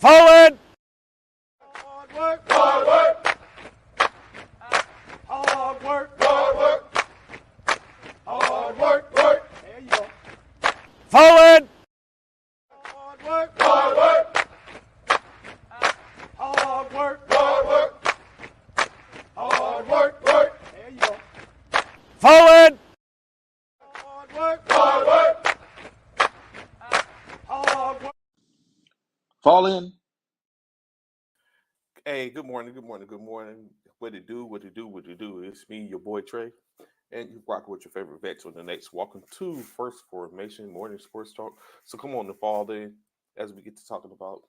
Forward! Hard work, hard work. Hard work, hard work. Hard work, work. There you go. Forward! Hard work, hard work. Hard work, hard work. Hard work, work. There you go. Forward! Hard work, hard work. Hard work. Fall in. Hey, good morning, good morning, good morning. What it do, what it do, what it do. It's me, your boy Trey, and you rock with your favorite vets on the next. Welcome to First Formation Morning Sports Talk. So come on to fall in as we get to talking about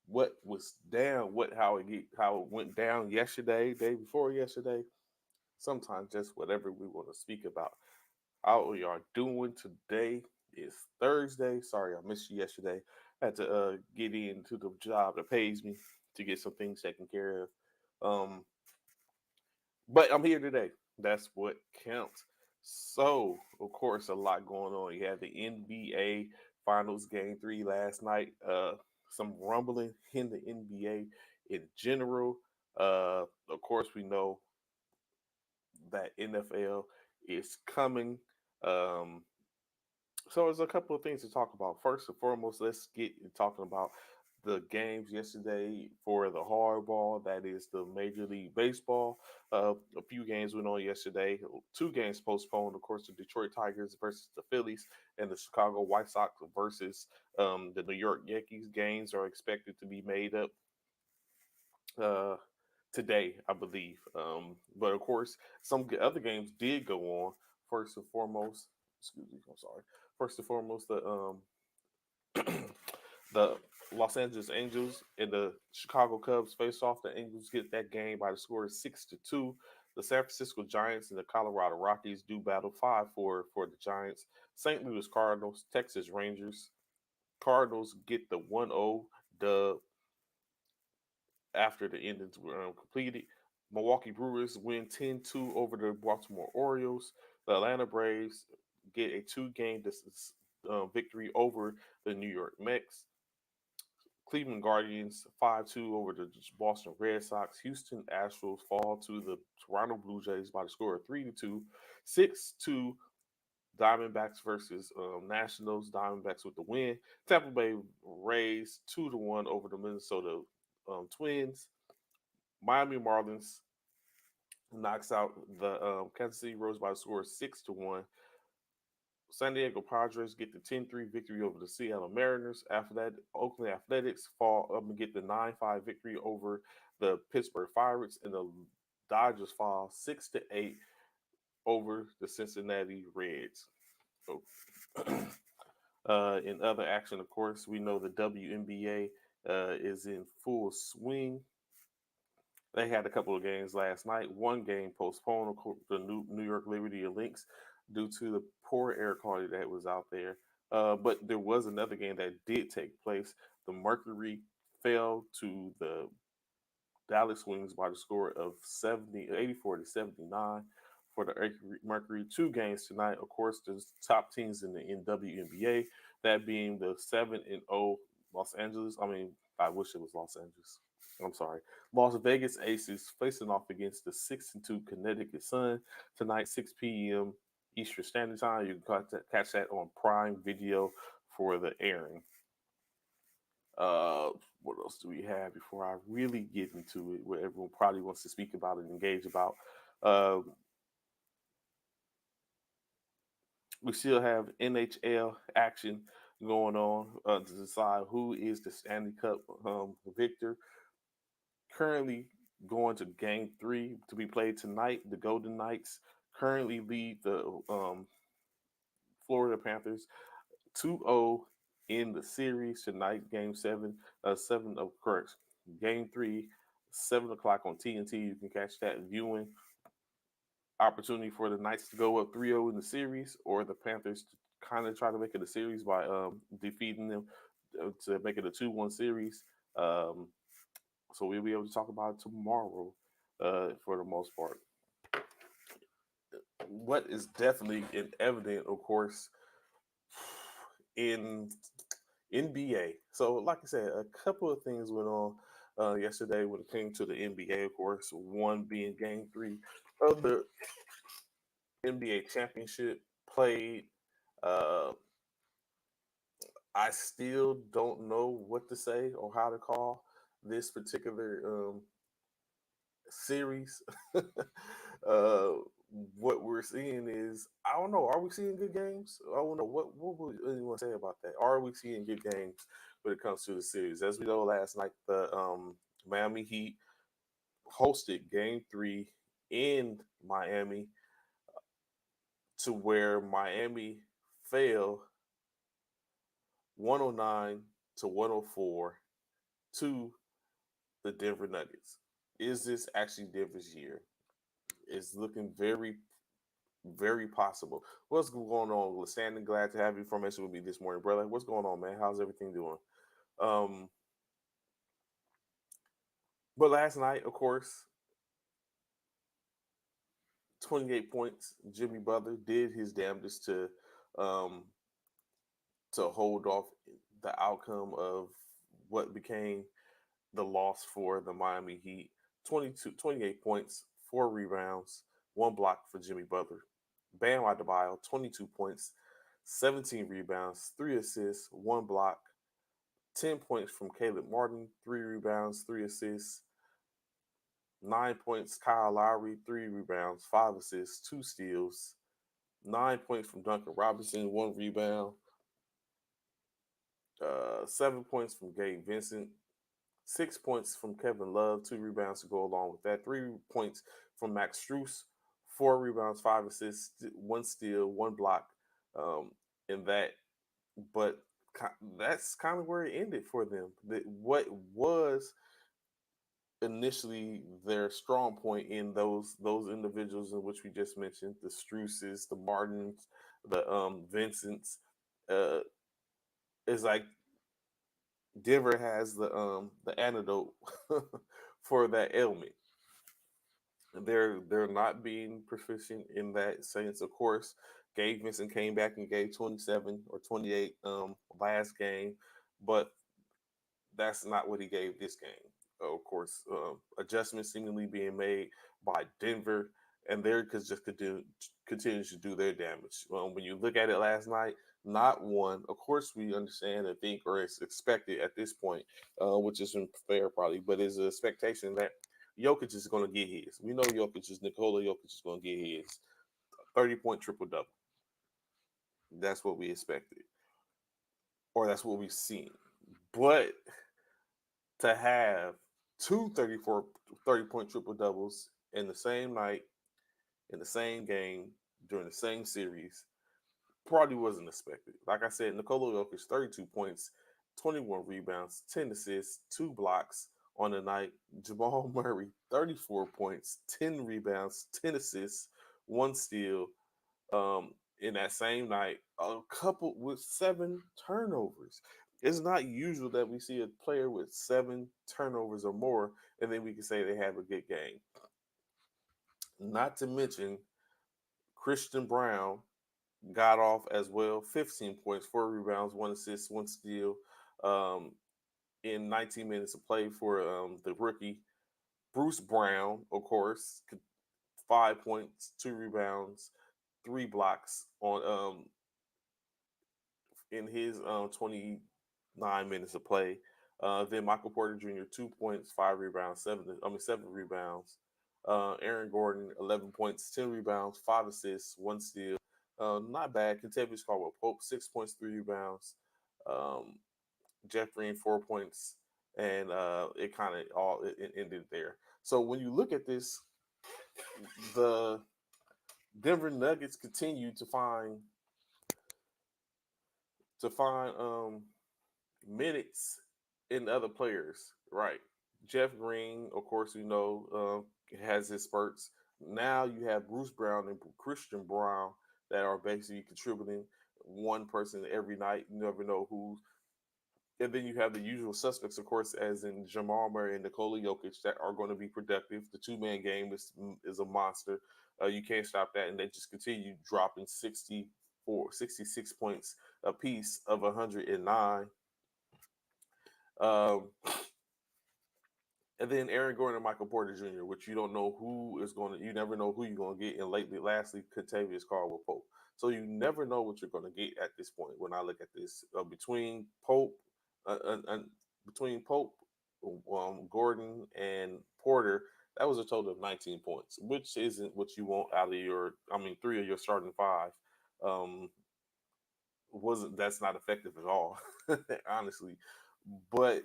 what was down, how it went down yesterday, day before yesterday. Sometimes just whatever we want to speak about. How we are doing today is Thursday. Sorry, I missed you yesterday. I had to get into the job that pays me to get some things taken care of. But I'm here today. That's what counts. So, of course, a lot going on. You had the NBA Finals Game 3 last night. Some rumbling in the NBA in general. Of course, we know that NFL is coming. Um, so there's a couple of things to talk about. First and foremost, let's get talking about the games yesterday for the hardball. That is the Major League Baseball. A few games went on yesterday. Two games postponed. Of course, the Detroit Tigers versus the Phillies and the Chicago White Sox versus the New York Yankees. Games are expected to be made up uh, today, I believe. But of course, some other games did go on. First and foremost, excuse me, I'm sorry. First and foremost, the Los Angeles Angels and the Chicago Cubs face off. The Angels get that game by the score of 6-2. The San Francisco Giants and the Colorado Rockies do battle 5-4 for the Giants. St. Louis Cardinals, Texas Rangers. Cardinals get the 1-0 dub after the endings were completed. Milwaukee Brewers win 10-2 over the Baltimore Orioles. The Atlanta Braves get a two-game distance victory over the New York Mets. Cleveland Guardians 5-2 over the Boston Red Sox. Houston Astros fall to the Toronto Blue Jays by the score of 3-2. 6-2 Diamondbacks versus Nationals. Diamondbacks with the win. Tampa Bay Rays 2-1 over the Minnesota Twins. Miami Marlins knocks out the Kansas City Royals by the score of 6-1. San Diego Padres get the 10-3 victory over the Seattle Mariners. After that, Oakland Athletics fall up and get the 9-5 victory over the Pittsburgh Pirates, and the Dodgers fall 6-8 over the Cincinnati Reds. So, in other action, of course, we know the WNBA is in full swing. They had a couple of games last night. One game postponed, the New York Liberty Lynx, due to the poor air quality that was out there. But there was another game that did take place. The Mercury fell to the Dallas Wings by the score of 84-79 for the Mercury. Two games tonight. Of course, there's top teams in the WNBA, that being the 7-0 Los Angeles. I wish it was Los Angeles. I'm sorry. Las Vegas Aces facing off against the 6-2 Connecticut Sun tonight, 6 p.m. Eastern Standard Time. You can catch that on Prime Video for the airing. What else do we have before I really get into it, where everyone probably wants to speak about and engage about? We still have NHL action going on to decide who is the Stanley Cup victor. Currently going to Game 3 to be played tonight. The Golden Knights currently lead the Florida Panthers 2-0 in the series tonight. Game 7, 7 of correct. Game 3, 7 o'clock on TNT. You can catch that viewing opportunity for the Knights to go up 3-0 in the series, or the Panthers to kind of try to make it a series by defeating them to make it a 2-1 series. So we'll be able to talk about it tomorrow for the most part. What is definitely evident, of course, in NBA. So, like I said, a couple of things went on yesterday when it came to the NBA. Of course, one being Game Three of the NBA championship played. Uh, I still don't know what to say or how to call this particular series. uh, what we're seeing is, I don't know. Are we seeing good games? I don't know. What would anyone say about that? Are we seeing good games when it comes to the series? As we know, last night the Miami Heat hosted Game Three in Miami, to where Miami fell 109 to 104 to the Denver Nuggets. Is this actually Denver's year? It's looking very, very possible. What's going on? Standing, glad to have you formation with me this morning, brother. What's going on, man? How's everything doing? Um, but last night, of course, 28 points. Jimmy Butler did his damnedest um, to hold off the outcome of what became the loss for the Miami Heat. 28 points, 4 rebounds, 1 block for Jimmy Butler. Bam Adebayo, 22 points, 17 rebounds, 3 assists, 1 block. 10 points from Caleb Martin, 3 rebounds, 3 assists. 9 points, Kyle Lowry, 3 rebounds, 5 assists, 2 steals. 9 points from Duncan Robinson, 1 rebound. 7 points from Gabe Vincent, 6 points from Kevin Love, 2 rebounds to go along with that. 3 points from Max Strus, 4 rebounds, 5 assists, 1 steal, 1 block in that. But that's kind of where it ended for them. What was initially their strong point in those individuals in which we just mentioned, the Struces, the Martins, the Vincents, uh, is like Denver has the antidote for that ailment. They're not being proficient in that sense. Of course, Gabe Vincent came back and gave 27 or 28 last game, but that's not what he gave this game. Of course, adjustments seemingly being made by Denver, and they're just continue to do their damage. When you look at it last night, not one. Of course, we understand and think, or it's expected at this point, which isn't fair probably, but it's an expectation that Jokic is going to get his. We know Nikola Jokic is going to get his 30-point triple double. That's what we expected, or that's what we've seen. But to have two 30-point triple doubles in the same night, in the same game, during the same series, probably wasn't expected. Like I said, Nikola Jokic, 32 points, 21 rebounds, 10 assists, 2 blocks on the night. Jamal Murray, 34 points, 10 rebounds, 10 assists, 1 steal in that same night, a couple with 7 turnovers. It's not usual that we see a player with 7 turnovers or more, and then we can say they have a good game. Not to mention, Christian Brown got off as well, 15 points, 4 rebounds, 1 assist, 1 steal in 19 minutes of play for the rookie. Bruce Brown, of course, 5 points, 2 rebounds, 3 blocks on in his 29 minutes of play. Then Michael Porter Jr. 2 points, 5 rebounds, 7 rebounds. Aaron Gordon 11 points, 10 rebounds, 5 assists, 1 steal. Not bad. Kentavious Caldwell Pope 6 points, 3 rebounds. Um, Jeff Green 4 points, and it kind of it ended there. So when you look at this, the Denver Nuggets continue to find minutes in other players, right? Jeff Green, of course, has his spurts. Now you have Bruce Brown and Christian Brown that are basically contributing one person every night. You never know who's. And then you have the usual suspects, of course, as in Jamal Murray and Nikola Jokic, that are going to be productive. The two-man game is a monster. You can't stop that, and they just continue dropping 66 points a piece of 109. Um, and then Aaron Gordon and Michael Porter Jr., which you don't know who is going to, you never know who you're going to get. And lastly, Contavious Caldwell Pope. So you never know what you're going to get at this point. When I look at this, between Pope, Gordon, and Porter, that was a total of 19 points, which isn't what you want out of three of your starting five. Um, wasn't That's not effective at all, honestly. But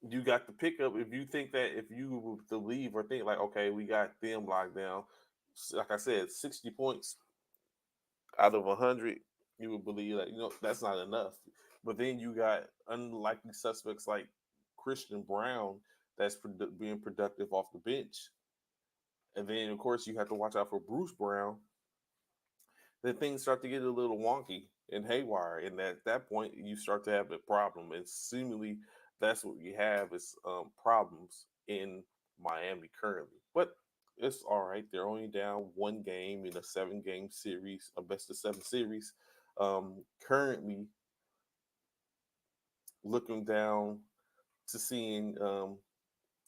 you got the pickup if you think that if you believe or think like, okay, we got them locked down. Like I said, 60 points out of 100, you would believe that that's not enough. But then you got unlikely suspects like Christian Brown that's being productive off the bench, and then of course you have to watch out for Bruce Brown. Then things start to get a little wonky and haywire, and at that point you start to have a problem. And seemingly, that's what we have is problems in Miami currently. But it's all right. They're only down one game in a 7-game series, a best of 7 series. Currently, looking down to seeing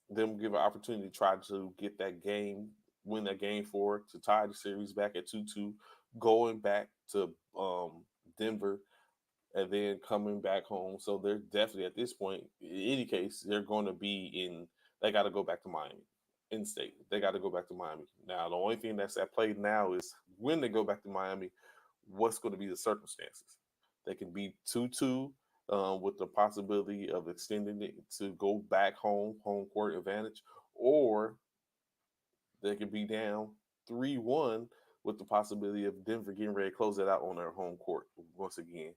them give an opportunity to try to get that game, win that game 4 to tie the series back at 2-2, going back to Denver and then coming back home. So they're definitely at this point, in any case, they're going to be in. They got to go back to Miami, in state. They got to go back to Miami. Now, the only thing that's at play now is when they go back to Miami, what's going to be the circumstances? They can be 2-2 with the possibility of extending it to go back home court advantage, or they could be down 3-1 with the possibility of Denver getting ready to close it out on their home court once again.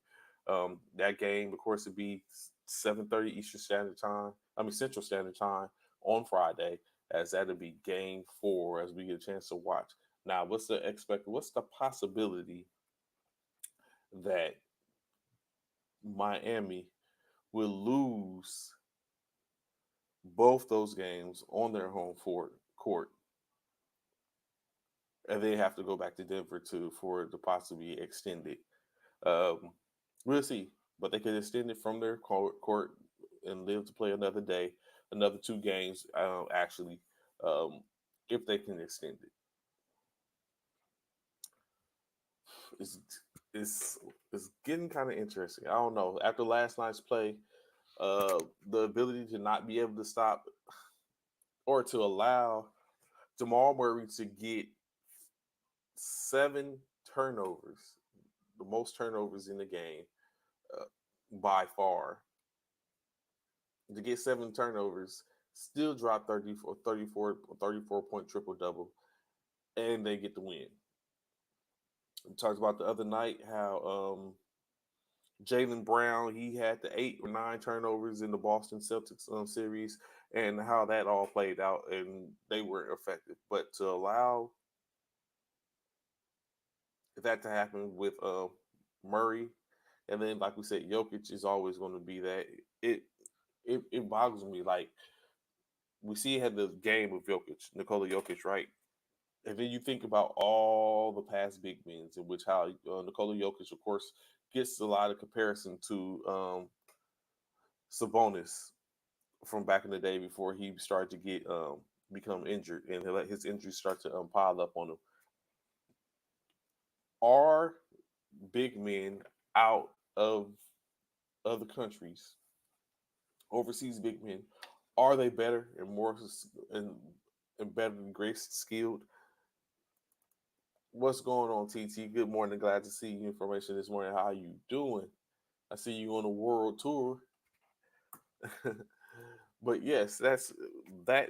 That game, of course, would be 7:30 Eastern Standard Time. Central Standard Time on Friday, as that'll be game 4 as we get a chance to watch. Now, what's the possibility that Miami will lose both those games on their home court, and they have to go back to Denver for it to possibly extend it? We'll see, but they could extend it from their court and live to play another day, another 2 games. Actually, if they can extend it, it's it's getting kind of interesting. I don't know. After last night's play, the ability to not be able to stop or to allow Jamal Murray to get 7 turnovers, the most turnovers in the game uh, by far. To get 7 turnovers, still drop 34 point triple double, and they get the win. We talked about the other night how Jaylen Brown, he had the 8 or 9 turnovers in the Boston Celtics series, and how that all played out, and they weren't effective. But to allow that to happen with Murray, and then like we said, Jokic is always going to be that. It boggles me. Like, we see had the game with Jokic, Nikola Jokic, right? And then you think about all the past big wins in which how Nikola Jokic, of course, gets a lot of comparison to Sabonis from back in the day before he started to get become injured and he let his injuries start to pile up on him. Are big men out of other countries, overseas big men, are they better and more and, and better than Grace skilled? What's going on, TT? Good morning. Glad to see you. Information this morning. How you doing? I see you on a world tour. But yes, that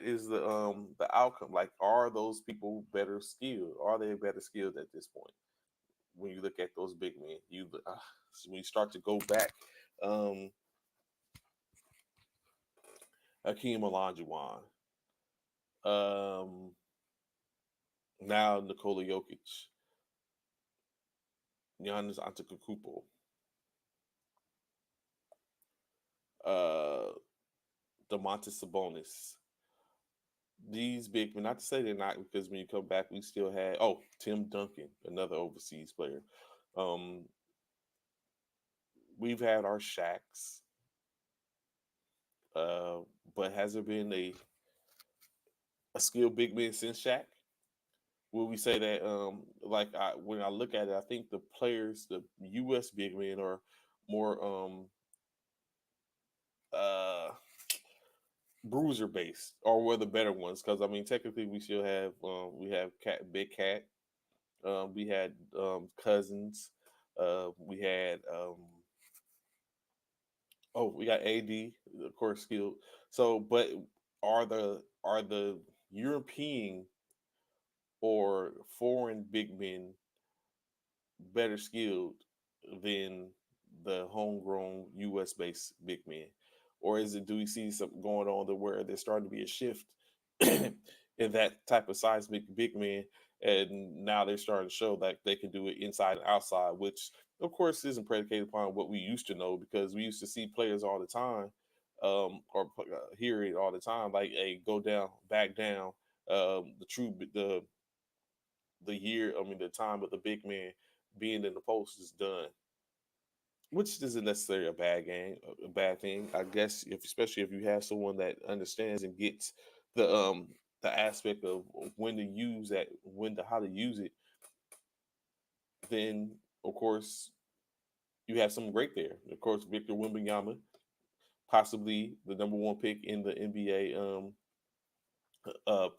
is the outcome. Like, are those people better skilled? Are they better skilled at this point? When you look at those big men, when you start to go back, Hakeem Olajuwon, now Nikola Jokic, Giannis Antetokounmpo, uh, Domantas Sabonis. These big men, not to say they're not, because when you come back, we still had Tim Duncan, another overseas player. We've had our Shaqs. But has there been a skilled big man since Shaq? Will we say that? When I look at it, I think the players, the U.S. big men, are more uh bruiser based, or were the better ones. Because I mean, technically, we have Big Cat, we had Cousins, we had we got AD, of course, skilled. So, but are the European or foreign big men better skilled than the homegrown U.S. based big men, or is it? Do we see something going on to where there's starting to be a shift in that type of seismic big man, and now they're starting to show that they can do it inside and outside, which of course isn't predicated upon what we used to know because we used to see players all the time, hear it all the time, like a go down, back down. The year, I mean, the time of the big man being in the post is done, which isn't necessarily a bad thing, I guess. If especially if you have someone that understands and gets the aspect of when to use that, when to how to use it, then of course you have something great there. Of course, Victor Wembanyama, possibly the number one pick in the NBA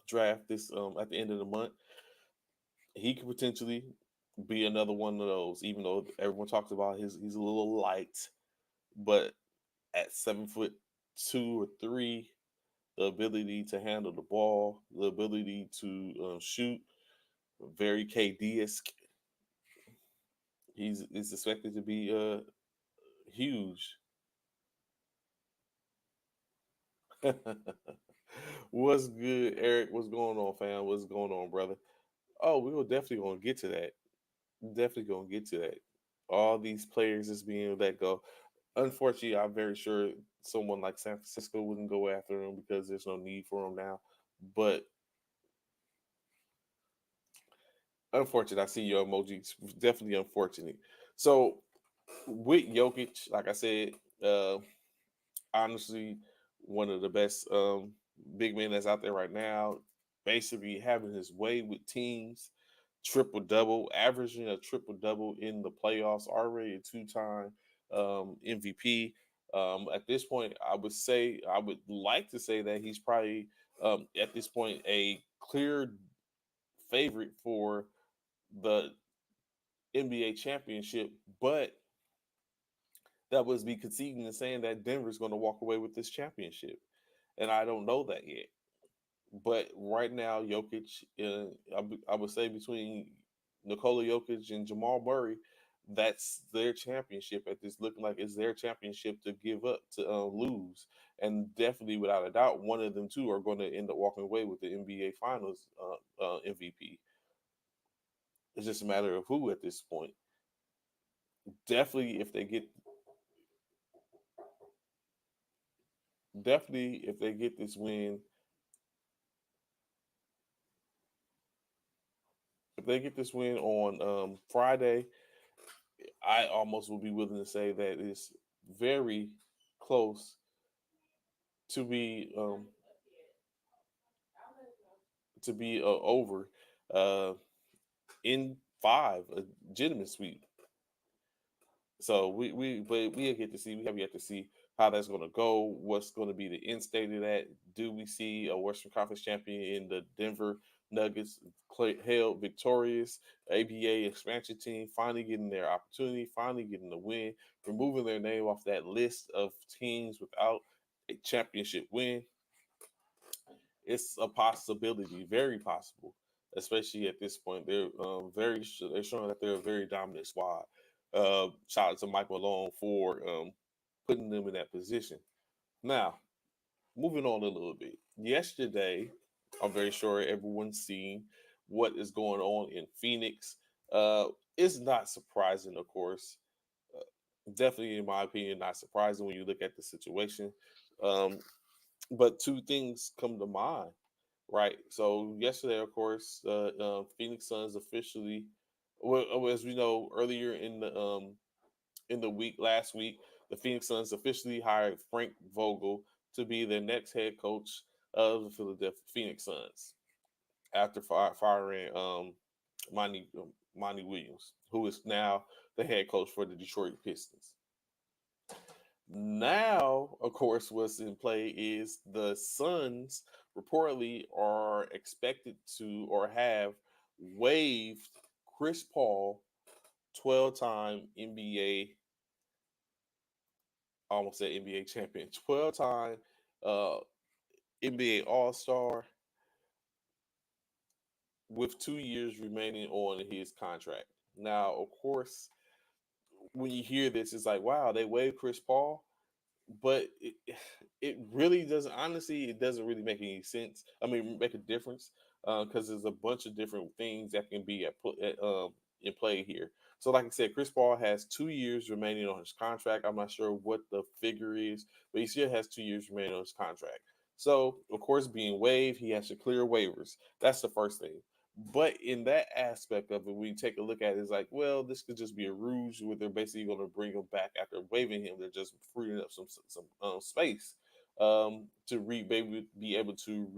draft this at the end of the month. He could potentially be another one of those, even though everyone talks about he's a little light, but at 7'2" or 3", the ability to handle the ball, the ability to shoot, very KD-esque. He's is expected to be huge. What's good, Eric? What's going on, fam? What's going on, brother? Oh, we were definitely gonna get to that. Definitely gonna get to that. All these players is being let go. Unfortunately, I'm very sure someone like San Francisco wouldn't go after him because there's no need for him now. But unfortunate, I see your emojis. Definitely unfortunate. So with Jokic, like I said, uh, honestly, one of the best big men that's out there right now. Basically, having his way with teams, triple double, averaging a triple double in the playoffs. Already a two-time MVP. At this point, I would like to say that he's probably at this point a clear favorite for the NBA championship, but that was me conceding and saying that Denver's going to walk away with this championship, and I don't know that yet. But right now, Jokic, I would say between Nikola Jokic and Jamal Murray, that's their championship. At this looking like it's their championship to give up to lose, and definitely without a doubt, one of them two are going to end up walking away with the NBA Finals MVP. It's just a matter of who at this point. Definitely, if they get definitely if they get this win, if they get this win on Friday, I almost would be willing to say that it's very close to be over uh, in five, a legitimate sweep. So we'll get to see. We have yet to see how that's going to go. What's going to be the end state of that? Do we see a Western Conference champion in the Denver Nuggets held victorious ABA expansion team, finally getting their opportunity, finally getting the win, removing their name off that list of teams without a championship win? It's a possibility, very possible, especially at this point. They're showing that they're a very dominant squad. Shout out to Mike Malone for putting them in that position. Now, moving on a little bit. Yesterday, I'm very sure everyone's seen what is going on in Phoenix. It's not surprising, of course. Definitely, in my opinion, not surprising when you look at the situation. Um, but two things come to mind, right? So yesterday, of course, Phoenix Suns officially, as we know, earlier in the week last week, the Phoenix Suns officially hired Frank Vogel to be the next head coach of the Philadelphia Phoenix Suns after firing Monty Williams, who is now the head coach for the Detroit Pistons. Now, of course, what's in play is the Suns reportedly are expected to or have waived Chris Paul, 12-time NBA, almost said NBA champion, 12-time uh, NBA All Star, with 2 years remaining on his contract. Now, of course, when you hear this, it's like, wow, they waived Chris Paul, but it really doesn't. Honestly, it doesn't really make any sense. I mean, make a difference because there's a bunch of different things that can be in play here. So, like I said, Chris Paul has 2 years remaining on his contract. I'm not sure what the figure is, but he still has 2 years remaining on his contract. So, of course, being waived, he has to clear waivers. That's the first thing. But in that aspect of it, we take a look at it, it's like, well, this could just be a ruse where they're basically going to bring him back after waiving him. They're just freeing up some space to be able to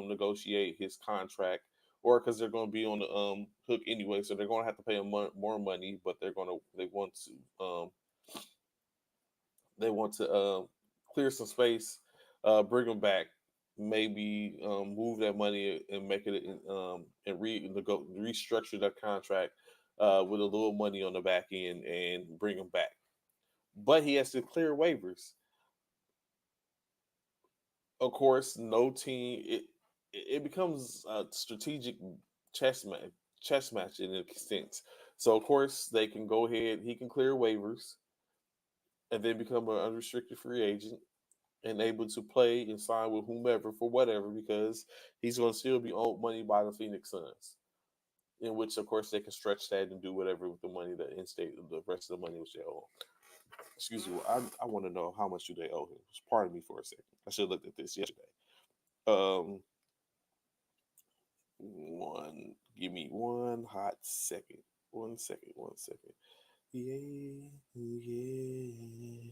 negotiate his contract, or because they're going to be on the hook anyway, so they're going to have to pay him more money, but they want to clear some space, bring him back, maybe move that money and make it and restructure that contract with a little money on the back end and bring him back. But he has to clear waivers. Of course, no team. It becomes a strategic chess match in a sense. So of course they can go ahead. He can clear waivers and then become an unrestricted free agent and able to play and sign with whomever for whatever, because he's going to still be owed money by the Phoenix Suns. In which, of course, they can stretch that and do whatever with the money that the rest of the money which they owe. Excuse me, I want to know how much do they owe him. Pardon me for a second. I should have looked at this yesterday. Give me one hot second. 1 second. Yeah, yeah.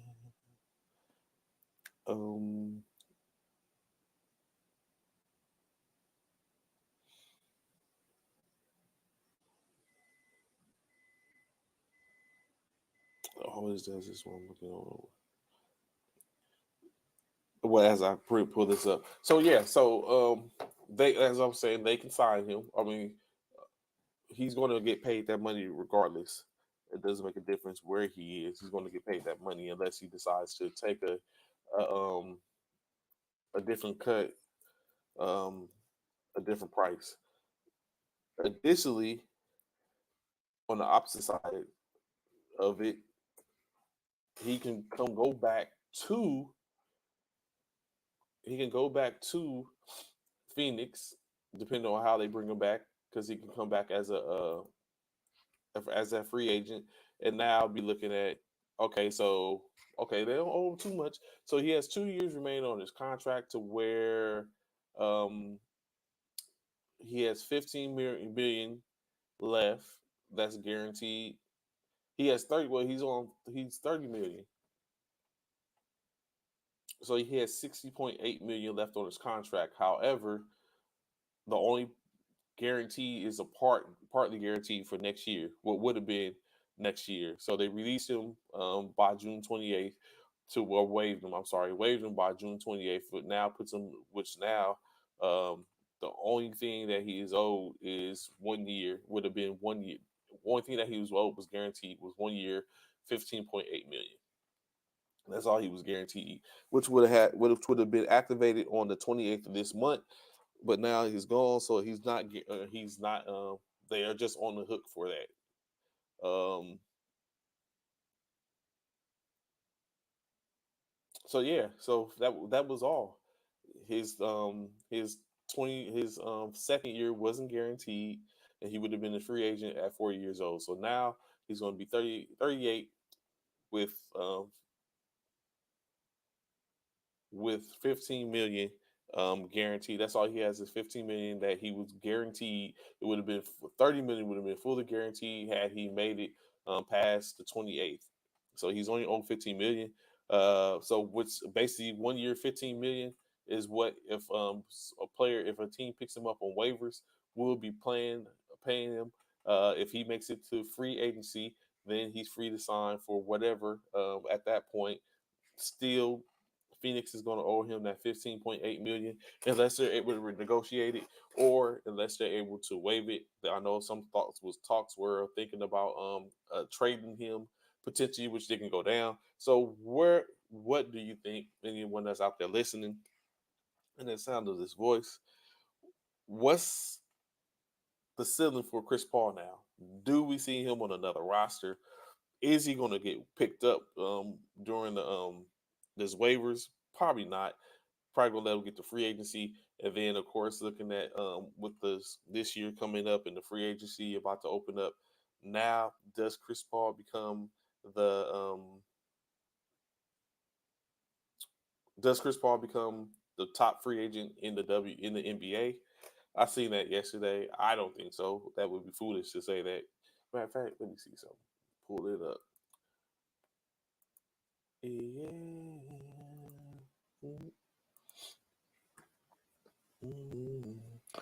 Always does this one. I'm looking over. Well, as I pull this up, so yeah, so they, as I'm saying, they can sign him. I mean, he's going to get paid that money regardless. It doesn't make a difference where he is. He's going to get paid that money unless he decides to take a different cut, um, a different price. Additionally, on the opposite side of it, he can to go back to Phoenix, depending on how they bring him back, because he can come back as a free agent, and now be looking at, okay, so okay, they don't owe him too much, so he has 2 years remaining on his contract to where he has 15 billion left. That's guaranteed. He has 30. Well, he's 30 million. So he has 60.8 million left on his contract. However, the only guarantee is partly guaranteed for next year. What would have been next year. So they released him by June 28th waived him. I'm sorry, waived him by June 28th. But now puts him, which now the only thing that he is owed is 1 year. Would have been 1 year. Only thing that he was owed was guaranteed was 1 year, 15.8 million. That's all he was guaranteed, which would have been activated on the 28th of this month. But now he's gone, so he's not. They are just on the hook for that. So yeah, so that was all. His second year wasn't guaranteed, and he would have been a free agent at 40 years old. So now he's going to be 38 with 15 million guaranteed. That's all he has is 15 million that he was guaranteed. It would have been 30 million would have been fully guaranteed had he made it past the 28th. So he's only on 15 million. So which basically 1 year, 15 million is what if if a team picks him up on waivers, will be paying him. If he makes it to free agency, then he's free to sign for whatever at that point. Still, Phoenix is going to owe him that 15.8 million unless they're able to renegotiate it or unless they're able to waive it. I know some talks were thinking about trading him potentially, which they can go down. So what do you think? Anyone that's out there listening, and the sound of this voice, what's the ceiling for Chris Paul now? Do we see him on another roster? Is he going to get picked up during the this waivers? Probably not. Probably gonna let him get the free agency, and then of course looking at with this year coming up and the free agency about to open up. Now, does Chris Paul become the the top free agent in the NBA? I seen that yesterday. I don't think so. That would be foolish to say that. Matter of fact, let me see something. Pull it up. Yeah.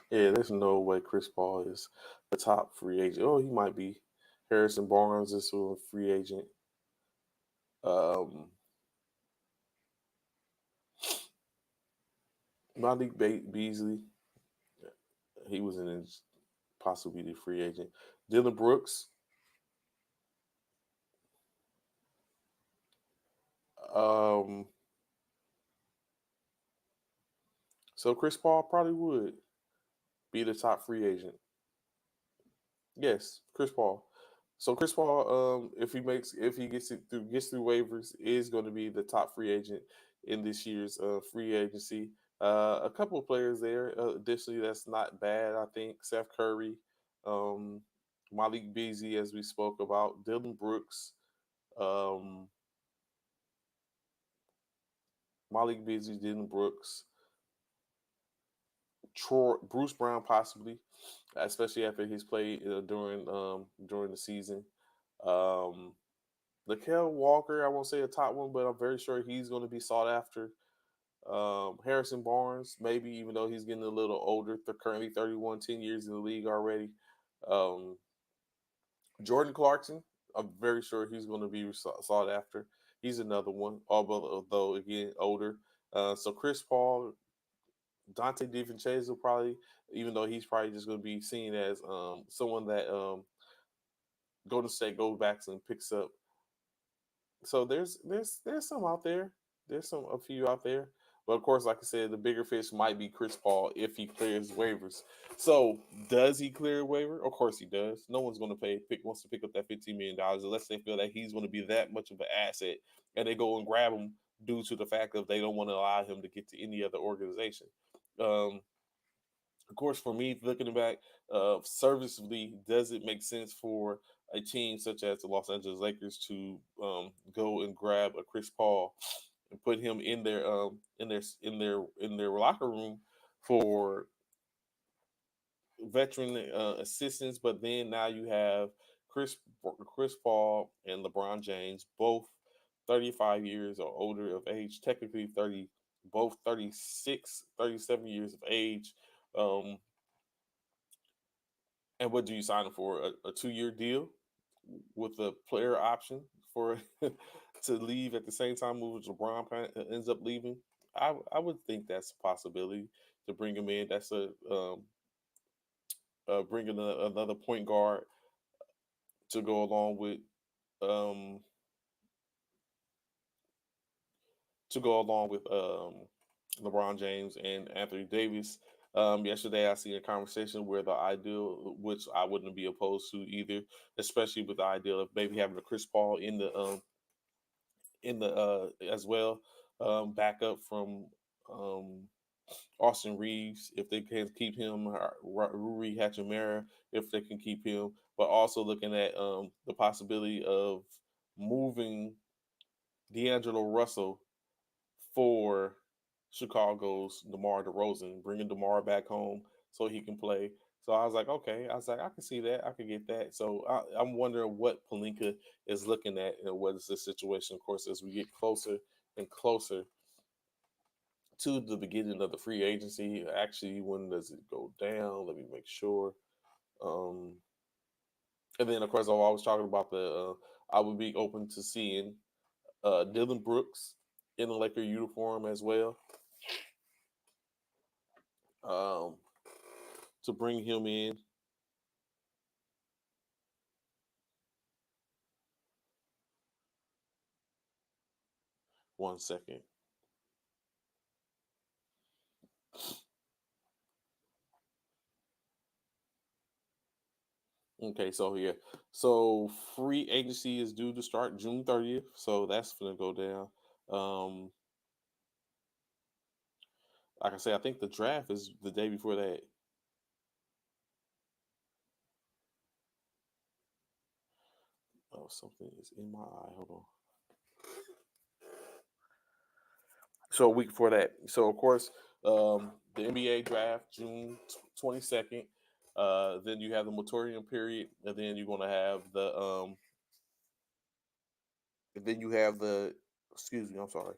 Yeah, there's no way Chris Paul is the top free agent. Oh, he might be. Harrison Barnes is a free agent. Um, Malik Beasley, he was in possibly the free agent. Dylan Brooks. Um, so Chris Paul probably would be the top free agent. Yes, Chris Paul. So Chris Paul, if he gets through waivers, is going to be the top free agent in this year's free agency. A couple of players there, additionally, that's not bad. I think Seth Curry, um, Malik Beasley, as we spoke about, Dylan Brooks, um, Malik Beasley, Dylan Brooks, Bruce Brown, possibly, especially after he's played during the season. Um, Lakel Walker, I won't say a top one, but I'm very sure he's going to be sought after. Harrison Barnes, maybe, even though he's getting a little older, they're currently 31, 10 years in the league already. Um, Jordan Clarkson, I'm very sure he's going to be sought after. He's another one, although again, older. So Chris Paul, Dante DiVincenzo probably, even though he's probably just going to be seen as someone that Golden State goes back and picks up. So there's some out there. There's a few out there. But of course, like I said, the bigger fish might be Chris Paul if he clears waivers. So does he clear a waiver? Of course he does. No one's going to wants to pick up that $15 million unless they feel that he's going to be that much of an asset, and they go and grab him due to the fact that they don't want to allow him to get to any other organization. Of course, for me, looking back, serviceably, does it make sense for a team such as the Los Angeles Lakers to go and grab a Chris Paul and put him in their locker room for veteran assistance? But then now you have Chris Chris Paul and LeBron James, both 35 years or older of age, technically 30, both 36, 37 years of age. Um, And what do you sign him for? A 2 year deal with a player option for to leave at the same time which LeBron ends up leaving? I would think that's a possibility to bring him in. That's bringing another point guard to go along with um, LeBron James and Anthony Davis. Yesterday, I see a conversation where the ideal, which I wouldn't be opposed to either, especially with the idea of maybe having a Chris Paul in the as well, backup from um, Austin Reeves if they can keep him, Rui Hachimura if they can keep him, but also looking at the possibility of moving D'Angelo Russell for Chicago's DeMar DeRozan, bringing DeMar back home so he can play. So I was like, okay. I was like, I can see that. I can get that. So I'm wondering what Palinka is looking at and what is the situation. Of course, as we get closer and closer to the beginning of the free agency. Actually, when does it go down? Let me make sure. Um, and then, of course, I was talking about I would be open to seeing Dylan Brooks in a Laker uniform as well. Um, to bring him in. One second. Okay, so yeah, so free agency is due to start June 30th, so that's gonna go down. Um, like I say, I think the draft is the day before that. Oh, something is in my eye. Hold on. So a week before that. So of course, the NBA draft June 22nd. Then you have the moratorium period, and then you're gonna have and then you have the. Excuse me, I'm sorry.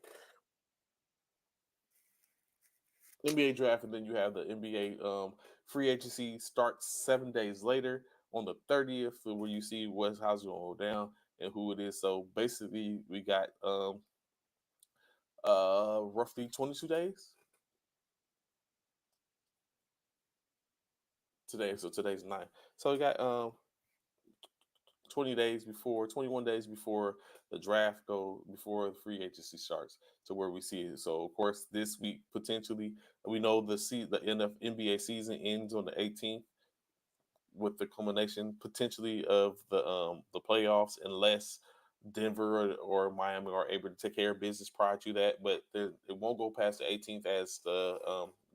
NBA draft, and then you have the NBA free agency starts 7 days later on the 30th, where you see what's how's going to go down and who it is. So basically, we got roughly 22 days today. So today's 9. So we got 20 days before 21 days before the draft go before the free agency starts to where we see it. So of course this week potentially we know the NBA season ends on the 18th with the culmination potentially of the playoffs unless Denver or Miami are able to take care of business prior to that, but it won't go past the 18th as the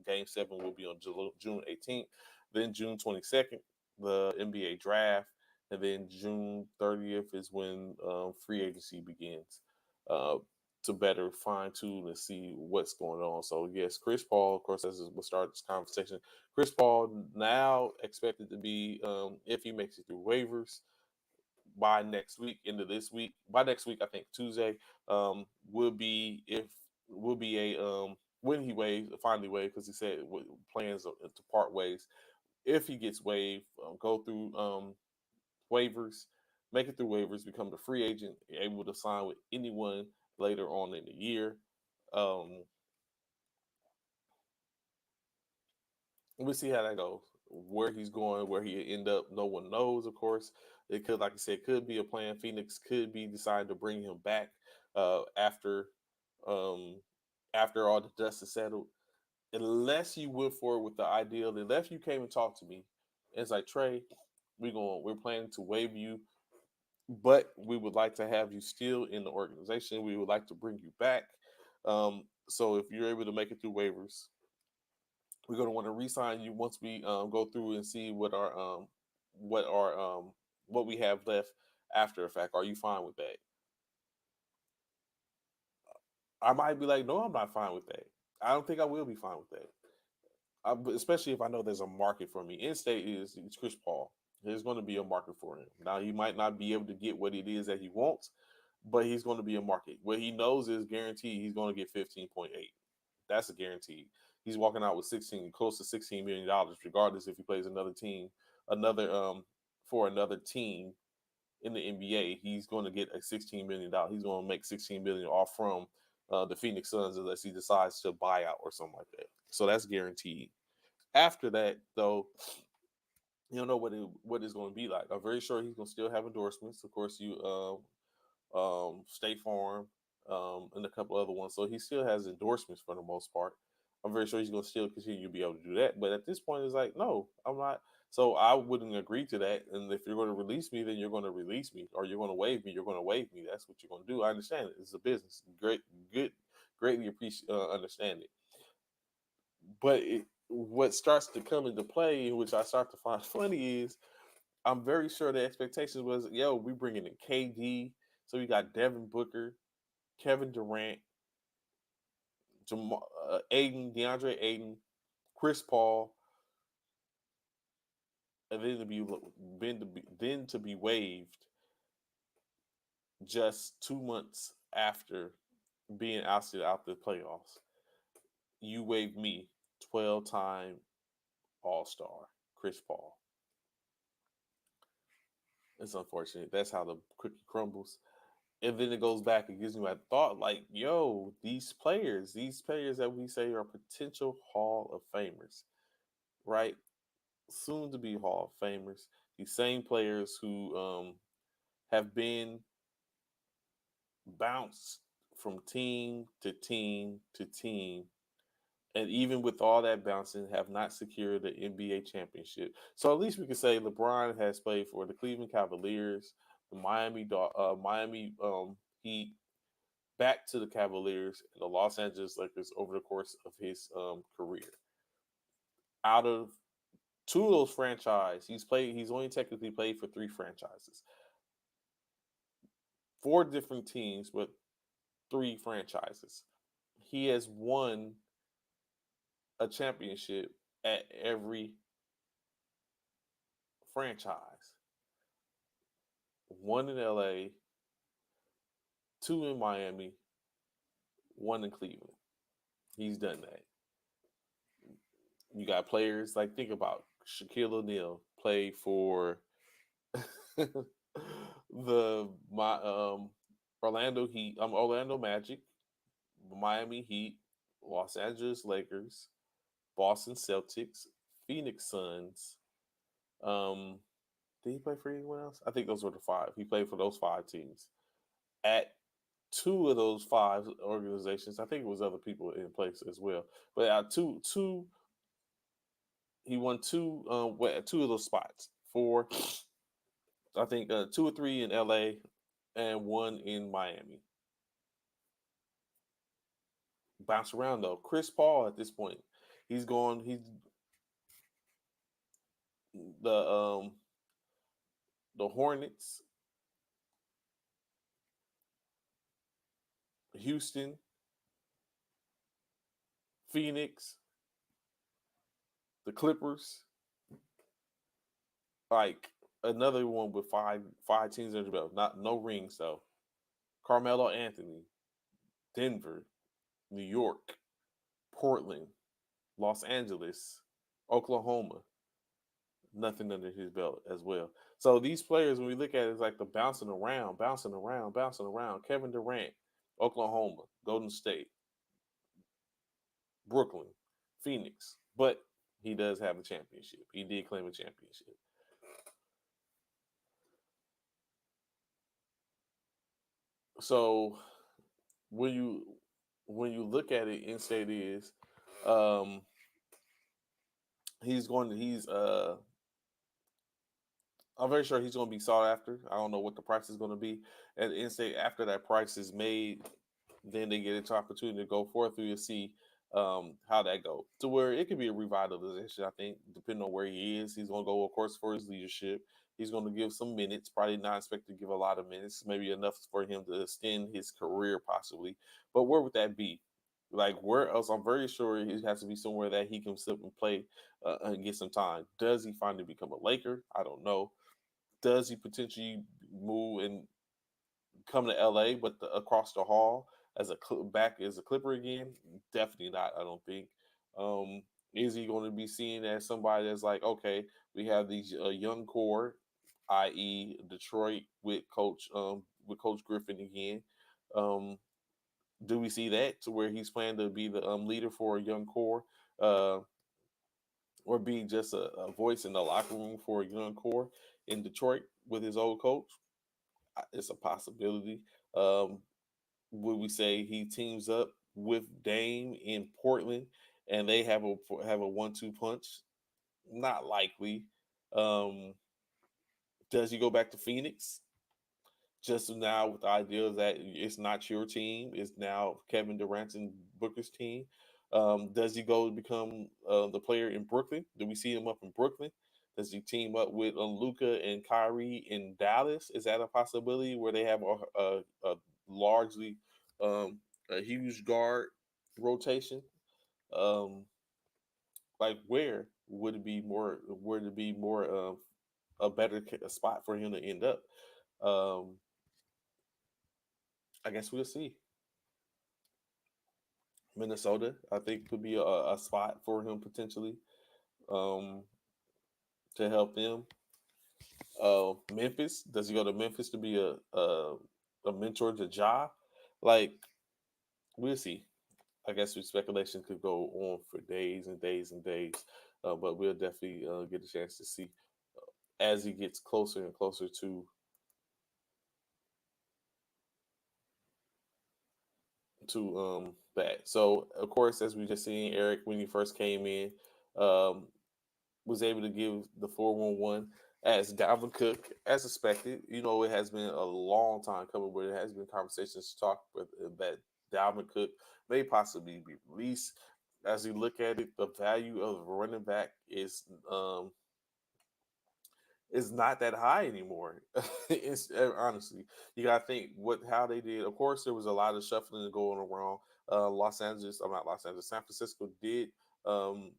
game 7 will be on June 18th. Then June 22nd, the NBA draft, and then June 30th is when free agency begins. Uh, to better fine tune and see what's going on. So yes, Chris Paul, of course, as we'll start this conversation. Chris Paul now expected to be, if he makes it through waivers by next week, into this week. By next week, I think Tuesday will be if will be a when he waives finally waived because he said plans to part ways. If he gets waived, go through waivers, make it through waivers, become the free agent, able to sign with anyone later on in the year. Um, we'll see how that goes. Where he's going, where he end up, no one knows. Of course, it could, like I said, could be a plan. Phoenix could be deciding to bring him back after um, after all the dust is settled. Unless you went forward with the ideal, unless you came and talked to me, it's like Trey, we're planning to waive you, but we would like to have you still in the organization. We would like to bring you back. So if you're able to make it through waivers, we're going to want to re-sign you once we go through and see what our what we have left after the fact. Are you fine with that? I might be like, no, I'm not fine with that. I don't think I will be fine with that. Especially if I know there's a market for me. In state is it's Chris Paul. There's going to be a market for him. Now he might not be able to get what it is that he wants, but he's going to be a market. What he knows is guaranteed he's going to get 15.8. That's a guarantee. He's walking out with 16, close to $16 million, regardless if he plays another team, another for another team in the NBA. He's going to get a $16 million. He's going to make 16 million off from the Phoenix Suns unless he decides to buy out or something like that. So that's guaranteed. After that, though, you don't know what it's going to be like. I'm very sure he's going to still have endorsements. Of course, State Farm, and a couple other ones. So he still has endorsements for the most part. I'm very sure he's going to still continue to be able to do that. But at this point, it's like, no, I'm not. So I wouldn't agree to that. And if you're going to release me, then you're going to release me, or you're going to waive me. You're going to waive me. That's what you're going to do. I understand it. It's a business. Greatly appreciate understand it. But what starts to come into play, which I start to find funny, is I'm very sure the expectations was, yo, we bringing in KD. So we got Devin Booker, Kevin Durant, DeAndre Ayton, Chris Paul, and then to be waived just 2 months after being ousted out the playoffs. You waived me, 12-time All-Star Chris Paul. It's unfortunate. That's how the cookie crumbles. And then it goes back and gives me that thought, like, yo, these players that we say are potential Hall of Famers, right? Soon to be Hall of Famers. These same players who have been bounced from team to team to team, and even with all that bouncing, have not secured the NBA championship. So at least we can say LeBron has played for the Cleveland Cavaliers, the Miami Heat, back to the Cavaliers, and the Los Angeles Lakers over the course of his career. Out of two of those franchises, He's only technically played for three franchises, four different teams, but three franchises. He has won a championship at every franchise. One in LA, two in Miami, one in Cleveland. He's done that. You got players like, think about Shaquille O'Neal played for the Orlando Magic, Miami Heat, Los Angeles Lakers, Boston Celtics, Phoenix Suns. Did he play for anyone else? I think those were the five. He played for those five teams. At two of those five organizations, I think it was other people in place as well. But two, he won two of those spots. For I think 2 or 3 in LA and one in Miami. Bounce around though. Chris Paul at this point, he's the um the Hornets, Houston, Phoenix, the Clippers, like another one with five teams under the belt. Not no rings though. Carmelo Anthony, Denver, New York, Portland, Los Angeles, Oklahoma. Nothing under his belt as well. So these players, when we look at it, it's like the bouncing around, bouncing around, bouncing around. Kevin Durant, Oklahoma, Golden State, Brooklyn, Phoenix. But he does have a championship. He did claim a championship. So when you look at it, in-state is um he's I'm very sure he's going to be sought after. I don't know what the price is going to be. And in-state, after that price is made, then they get into opportunity to go forth through to see how that goes. To where it could be a revitalization, I think, depending on where he is. He's going to go, of course, for his leadership. He's going to give some minutes, probably not expected to give a lot of minutes, maybe enough for him to extend his career, possibly. But where would that be? Like, where else? I'm very sure he has to be somewhere that he can sit and play and get some time. Does he finally become a Laker? I don't know. Does he potentially move and come to LA, but across the hall as back as a Clipper again? Definitely not. I don't think. Is he going to be seen as somebody that's like, okay, we have these young core, i.e., Detroit with Coach Griffin again? Um, do we see that to where he's planning to be the leader for a young core, uh, or be just a voice in the locker room for a young core in Detroit with his old coach? It's a possibility. Um, would we say he teams up with Dame in Portland and they have a 1-2 punch? Not likely. Um, does he go back to Phoenix? Just now with the idea that it's not your team, it's now Kevin Durant and Booker's team. Does he go become the player in Brooklyn? Do we see him up in Brooklyn? Does he team up with Luka and Kyrie in Dallas? Is that a possibility where they have a largely a huge guard rotation? Um, like where? would it be more? Would it be more a better spot for him to end up? Um, I guess we'll see. Minnesota, I think, could be a spot for him potentially um, to help them. Memphis, does he go to Memphis to be a mentor to Ja? Like we'll see. I guess the speculation could go on for days and days and days, but we'll definitely get a chance to see as he gets closer and closer to that. So of course, as we just seen, Eric when he first came in, um, was able to give the 4-1-1 as Dalvin Cook, as expected. You know, it has been a long time coming, but it has been conversations to talk with that Dalvin Cook may possibly be released. As you look at it, the value of a running back is not that high anymore. It's honestly, you gotta think what how they did. Of course, there was a lot of shuffling going around. Los Angeles, I'm not Los Angeles, San Francisco did um,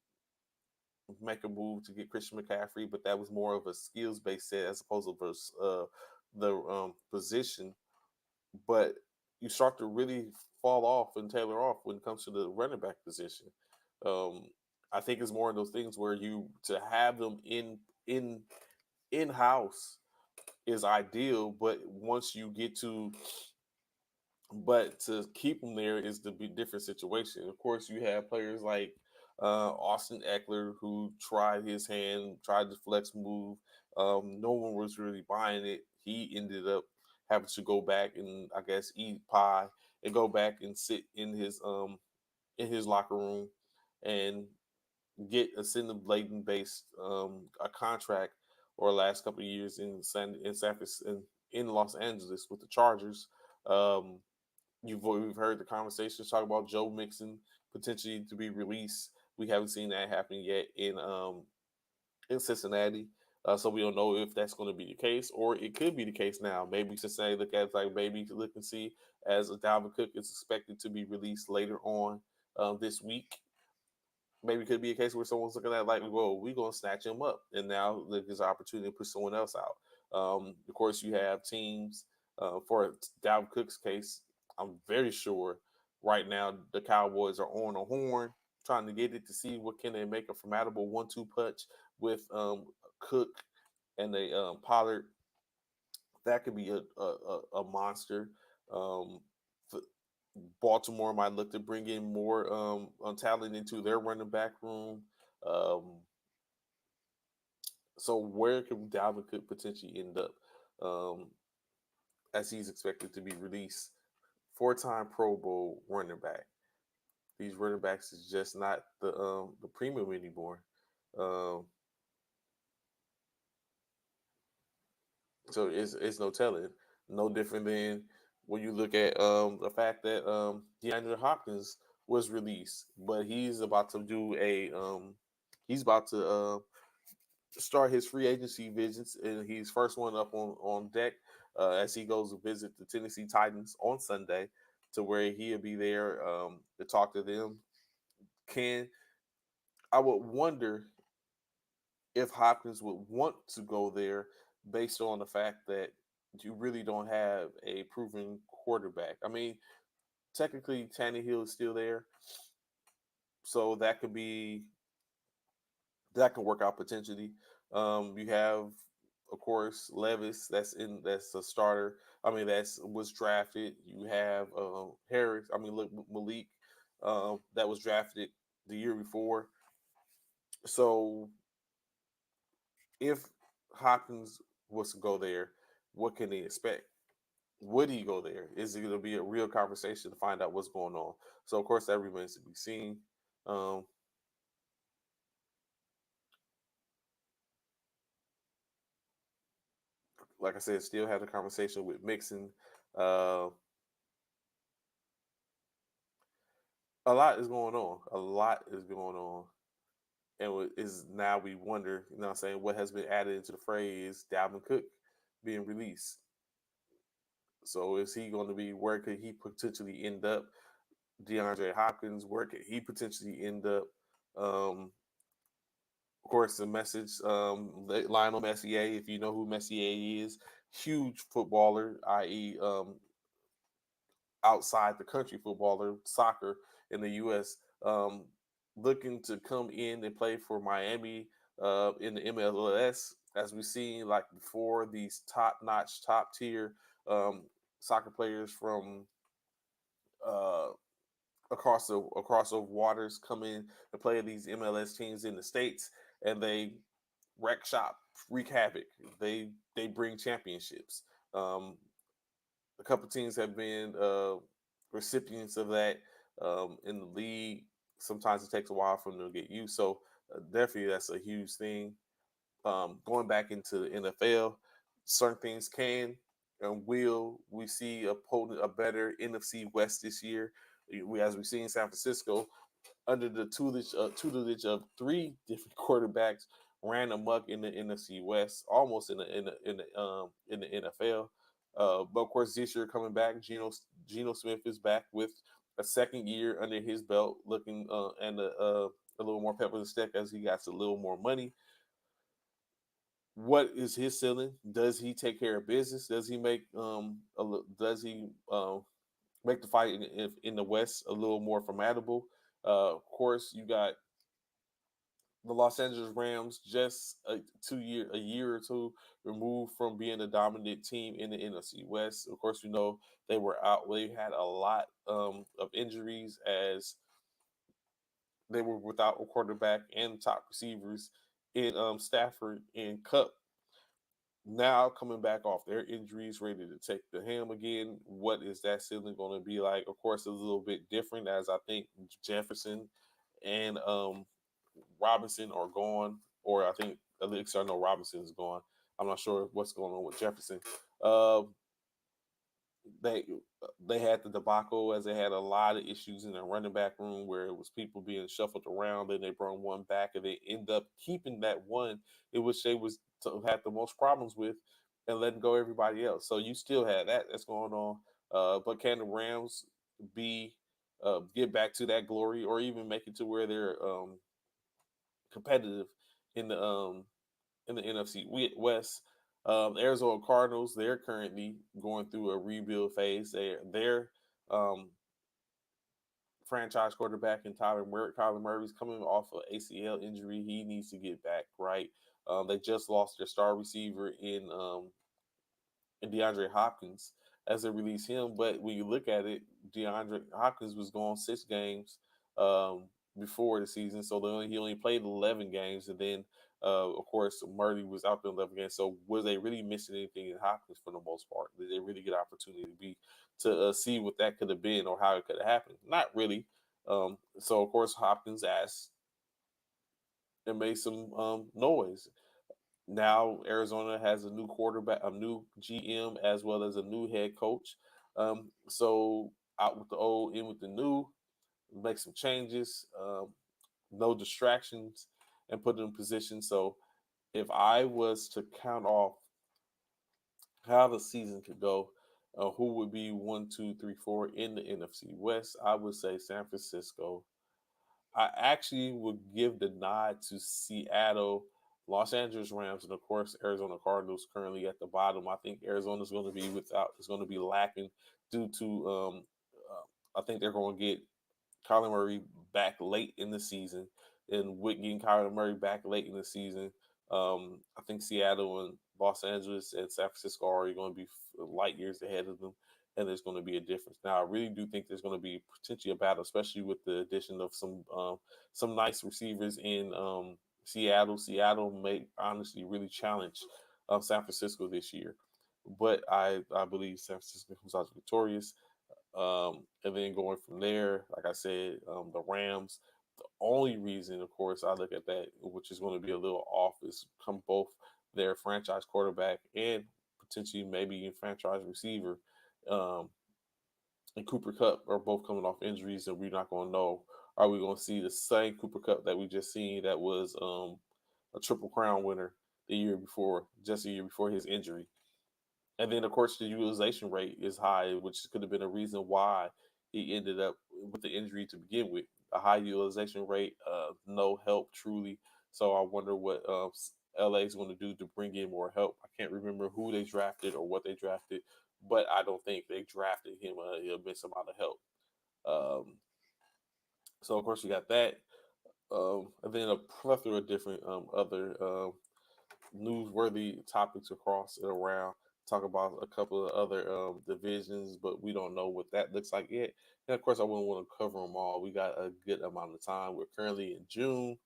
make a move to get Christian McCaffrey, but that was more of a skills based set as opposed to the position. But you start to really fall off and tailor off when it comes to the running back position. Um, I think it's more of those things where you to have them in in house is ideal, but once you get to but to keep him there is the be different situation. Of course, you have players like Austin Eckler who tried his hand, tried the flex move. No one was really buying it. He ended up having to go back and I guess eat pie and go back and sit in his locker room and get a Cindy Blayton based a contract or last couple of years in San Francisco in Los Angeles with the Chargers. Um, we've heard the conversations talk about Joe Mixon potentially to be released. We haven't seen that happen yet in Cincinnati. So we don't know if that's going to be the case, or it could be the case now. Maybe Cincinnati look at it like maybe look and see as Dalvin Cook is expected to be released later on this week. Maybe it could be a case where someone's looking at it like, well, we're going to snatch him up, and now there's an opportunity to put someone else out. Of course, you have teams for Dalvin Cook's case. I'm very sure right now the Cowboys are on a horn trying to get it to see what can they make a formidable 1-2 punch with Cook and a Pollard. That could be a monster. Um, Baltimore might look to bring in more talent into their running back room. Um, so where could Dalvin could potentially end up um, as he's expected to be released? Four-time Pro Bowl running back. These running backs is just not the premium anymore. Um, so it's no telling. No different than when you look at the fact that DeAndre Hopkins was released, but he's about to do a he's about to start his free agency visits, and he's first one up on deck as he goes to visit the Tennessee Titans on Sunday, to where he'll be there to talk to them. Can I would wonder if Hopkins would want to go there based on the fact that you really don't have a proven quarterback. I mean, technically Tannehill is still there, so that could work out potentially. You have, of course, Levis. That's a starter. I mean, that's was drafted. You have Harris. I mean, look, Malik. That was drafted the year before. So if Hopkins was to go there, what can they expect? Would he go there? Is it going to be a real conversation to find out what's going on? So, of course, that remains to be seen. Um, like I said, still had a conversation with Mixon. Uh, a lot is going on. A lot is going on. And is now we wonder, you know what I'm saying, what has been added into the phrase Dalvin Cook being released. So is he going to be, where could he potentially end up? DeAndre Hopkins, where could he potentially end up? Um, Of course, the message, Lionel Messier, if you know who Messier is, huge footballer, i.e., outside the country footballer, soccer in the U.S., looking to come in and play for Miami in the MLS, as we've seen like before, these top-notch, top-tier um, soccer players from uh, across the waters come in and play these MLS teams in the states, and they wreck shop, wreak havoc. They bring championships. Um, a couple teams have been recipients of that in the league. Sometimes it takes a while for them to get used. So definitely that's a huge thing. Going back into the NFL, certain things can and will we see a better NFC West this year. As we see in San Francisco, under the tutelage of three different quarterbacks, ran amok in the NFC West, almost in the NFL. But of course, this year coming back, Geno Smith is back with a second year under his belt, looking and a little more pep in the step as he got a little more money. What is his ceiling? Does he take care of business? Does he does he make the fight in the West a little more formidable? Of course, you got the Los Angeles Rams just a year or two removed from being a dominant team in the NFC West. Of course, we know they were out. They had a lot of injuries as they were without a quarterback and top receivers in Stafford and Cup. Now coming back off their injuries, ready to take the helm again. What is that ceiling going to be like? Of course, a little bit different, as I think Jefferson and Robinson are gone, or I think at least I know Robinson is gone. I'm not sure what's going on with Jefferson. Uh, they they had the debacle as they had a lot of issues in the running back room where it was people being shuffled around. Then they brought one back, and they end up keeping that one in which they was had the most problems with, and letting go everybody else. So you still had that's going on. But can the Rams be get back to that glory, or even make it to where they're competitive in the NFC West? Arizona Cardinals, they're currently going through a rebuild phase. Their um, franchise quarterback in Kyler Murray's coming off of ACL injury. He needs to get back right. They just lost their star receiver in DeAndre Hopkins as they release him. But when you look at it, DeAndre Hopkins was gone 6 games um, before the season, so he only played 11 games, and then of course Murray was out there 11 games. So was they really missing anything in Hopkins for the most part? Did they really get opportunity to see what that could have been or how it could have happened? Not really. So of course Hopkins asked and made some noise. Now Arizona has a new quarterback, a new GM, as well as a new head coach. So out with the old, in with the new, make some changes, no distractions, and put it in position. So if I was to count off how the season could go, who would be one, two, three, four in the NFC West? I would say San Francisco. I actually would give the nod to Seattle, Los Angeles Rams, and of course Arizona Cardinals currently at the bottom. I think Arizona is going to be lacking due to I think they're going to get Kyler Murray back late in the season, and with getting Kyler Murray back late in the season, I think Seattle and Los Angeles and San Francisco are already going to be light years ahead of them, and there's going to be a difference. Now, I really do think there's going to be potentially a battle, especially with the addition of some nice receivers in Seattle. Seattle may honestly really challenge San Francisco this year, but I believe San Francisco comes out victorious. And then going from there, like I said, the Rams. The only reason, of course, I look at that, which is going to be a little off, is come both their franchise quarterback and potentially maybe a franchise receiver, um, and Cooper Cup are both coming off injuries, and we're not going to know. Are we going to see the same Cooper Cup that we just seen that was a Triple Crown winner the year before, just a year before his injury? And then, of course, the utilization rate is high, which could have been a reason why he ended up with the injury to begin with. A high utilization rate, no help truly So I wonder what LA is going to do to bring in more help. I can't remember who they drafted or what they drafted, but I don't think they drafted him a immense amount of help. Um, so of course we got that, and then a plethora of different other newsworthy topics across and around. Talk about a couple of other divisions, but we don't know what that looks like yet. And of course, I wouldn't want to cover them all. We got a good amount of time. We're currently in June.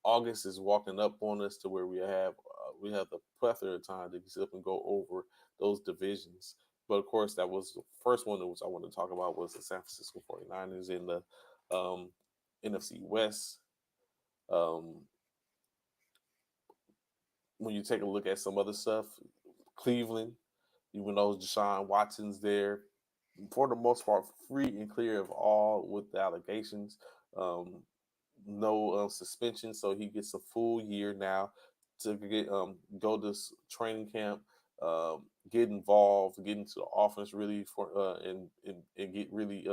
August is walking up on us to where we have the plethora of time to get up and go over those divisions. But of course, that was the first one that was I wanted to talk about was the San Francisco 49ers in the um, NFC West. Um, when you take a look at some other stuff, Cleveland, even though Deshaun Watson's there, for the most part, free and clear of all with the allegations. Um, no suspension, so he gets a full year now to get go to training camp, get involved, get into the offense really for and get really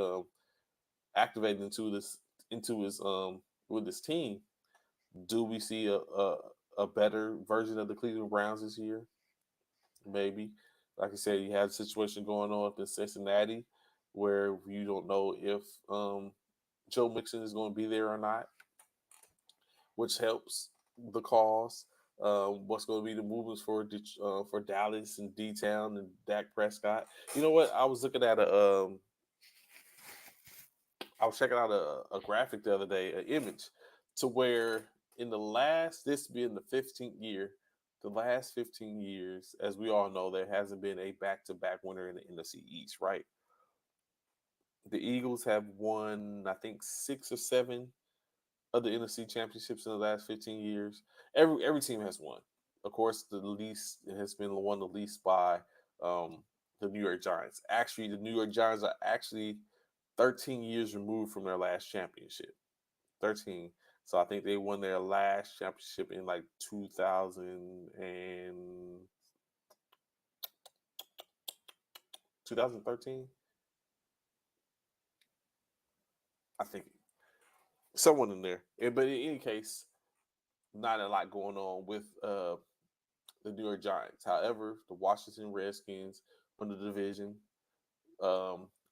activated into his with his team. Do we see a better version of the Cleveland Browns this year? Maybe. Like I said, you have a situation going on up in Cincinnati where you don't know if Joe Mixon is going to be there or not, which helps the cause. What's going to be the movements for Dallas and D Town and Dak Prescott? You know what? I was checking out a graphic the other day, an image, to where in the last this being the 15th year, the last 15 years, as we all know, there hasn't been a back-to-back winner in the NFC East, right? The Eagles have won, I think, 6 or 7 of the NFC championships in the last 15 years. Every team has won. Of course, the least has been won the least by um, the New York Giants. Actually, the New York Giants are actually 13 years removed from their last championship. 13. So I think they won their last championship in like 2000 and 2013. I think someone in there. But in any case, not a lot going on with the New York Giants. However, the Washington Redskins won the division.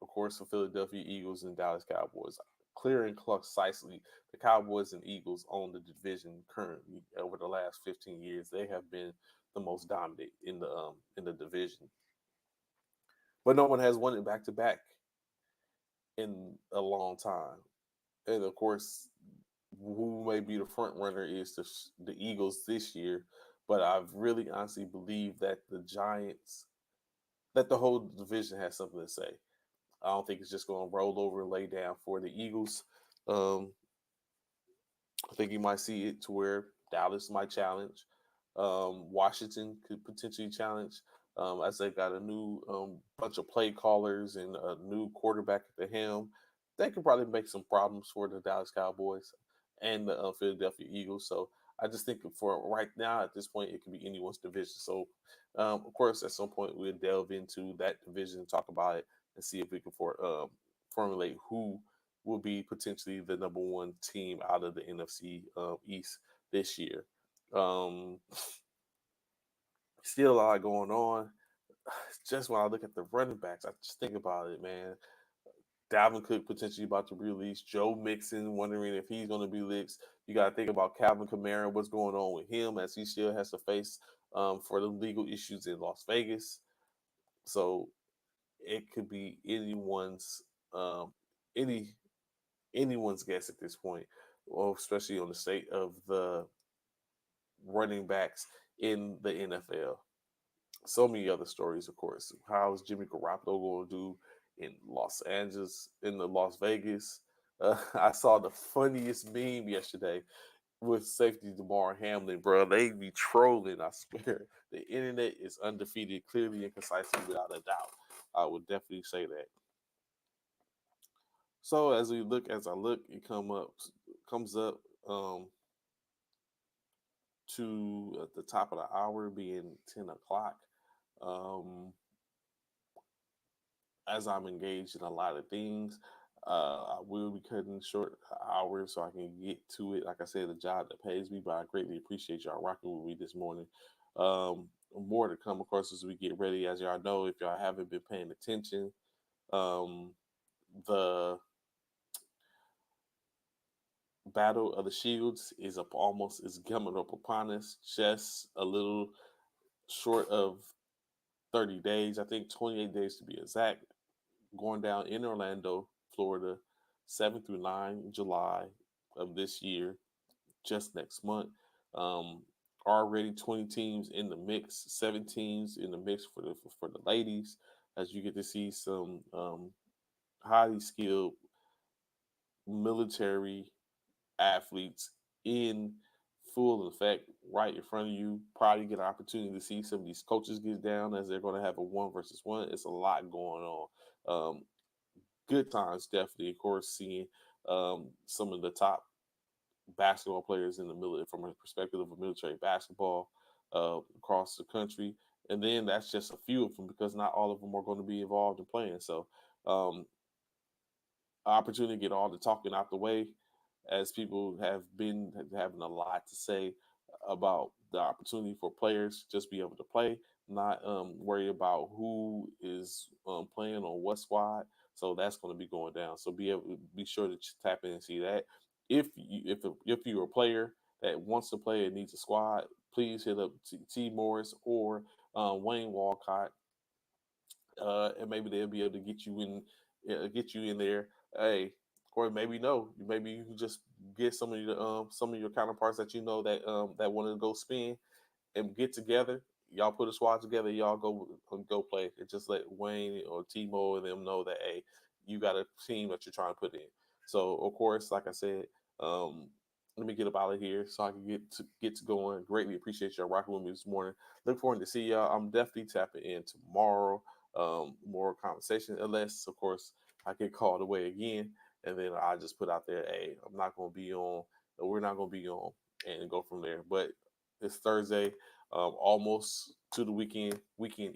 Of course, the Philadelphia Eagles and Dallas Cowboys. Clear and concisely, the Cowboys and Eagles own the division currently. Over the last 15 years, they have been the most dominant in the division. But no one has won it back to back in a long time. And of course, who may be the front runner is the Eagles this year. But I really honestly believe that the Giants, that the whole division has something to say. I don't think it's just going to roll over and lay down for the Eagles. Um, I think you might see it to where Dallas might challenge. Washington could potentially challenge as they got a new bunch of play callers and a new quarterback at the helm. They could probably make some problems for the Dallas Cowboys and the Philadelphia Eagles. So I just think for right now, at this point, it could be anyone's division. So, of course, at some point, we'll delve into that division and talk about it and see if we can formulate who will be potentially the number one team out of the NFC East this year. Um, Still a lot going on. Just when I look at the running backs, I just think about it, man. Dalvin Cook potentially about to be released. Joe Mixon wondering if he's going to be released. You got to think about Calvin Kamara, what's going on with him as he still has to face for the legal issues in Las Vegas. So it could be um, any anyone's guess at this point, well, especially on the state of the running backs in the NFL. So many other stories, of course. How is Jimmy Garoppolo going to do in Los Angeles, in the Las Vegas? I saw the funniest meme yesterday with safety Damar Hamlin, bro. They be trolling, I swear. The internet is undefeated, clearly and concisely, without a doubt. I would definitely say that. So as I look, it comes up to at the top of the hour being 10 o'clock. Um, as I'm engaged in a lot of things, I will be cutting short hours so I can get to it. Like I said, the job that pays me, but I greatly appreciate y'all rocking with me this morning. More to come, of course, as we get ready. As y'all know, if y'all haven't been paying attention, um, the Battle of the Shields is up almost is coming up upon us. Just a little short of 30 days. I think 28 days to be exact. Going down in Orlando, Florida, 7 through 9 July of this year, just next month. Um, Already 20 teams in the mix, 7 teams in the mix for the ladies, as you get to see some highly skilled military athletes in full effect right in front of you. Probably get an opportunity to see some of these coaches get down as they're going to have a 1 versus 1. It's a lot going on. Good times, definitely. Of course, seeing some of the top basketball players in the military from a perspective of military basketball across the country. And then that's just a few of them because not all of them are going to be involved in playing. So, um, opportunity to get all the talking out the way as people have been having a lot to say about the opportunity for players just be able to play, not worry about who is playing on what squad. So that's going to be going down. So be sure to tap in and see that. If you're a player that wants to play and needs a squad, please hit up T Morris or Wayne Walcott, and maybe they'll be able to get you in there. Hey, or maybe no, maybe you can just get some of your counterparts that you know that want to go spin and get together. Y'all put a squad together. Y'all go play and just let Wayne or Timo and them know that hey, you got a team that you're trying to put in. So of course, like I said, um, let me get up out of here so I can get to going. Greatly appreciate y'all rocking with me this morning. Look forward to see y'all. I'm definitely tapping in tomorrow. More conversation, unless of course I get called away again, and then I just put out there, hey, I'm not gonna be on. We're not gonna be on, and go from there. But it's Thursday, almost to the weekend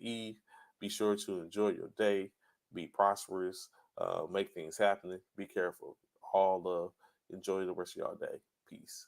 eve. Be sure to enjoy your day, be prosperous, make things happen. Be careful. All love. Enjoy the rest of your day. Peace.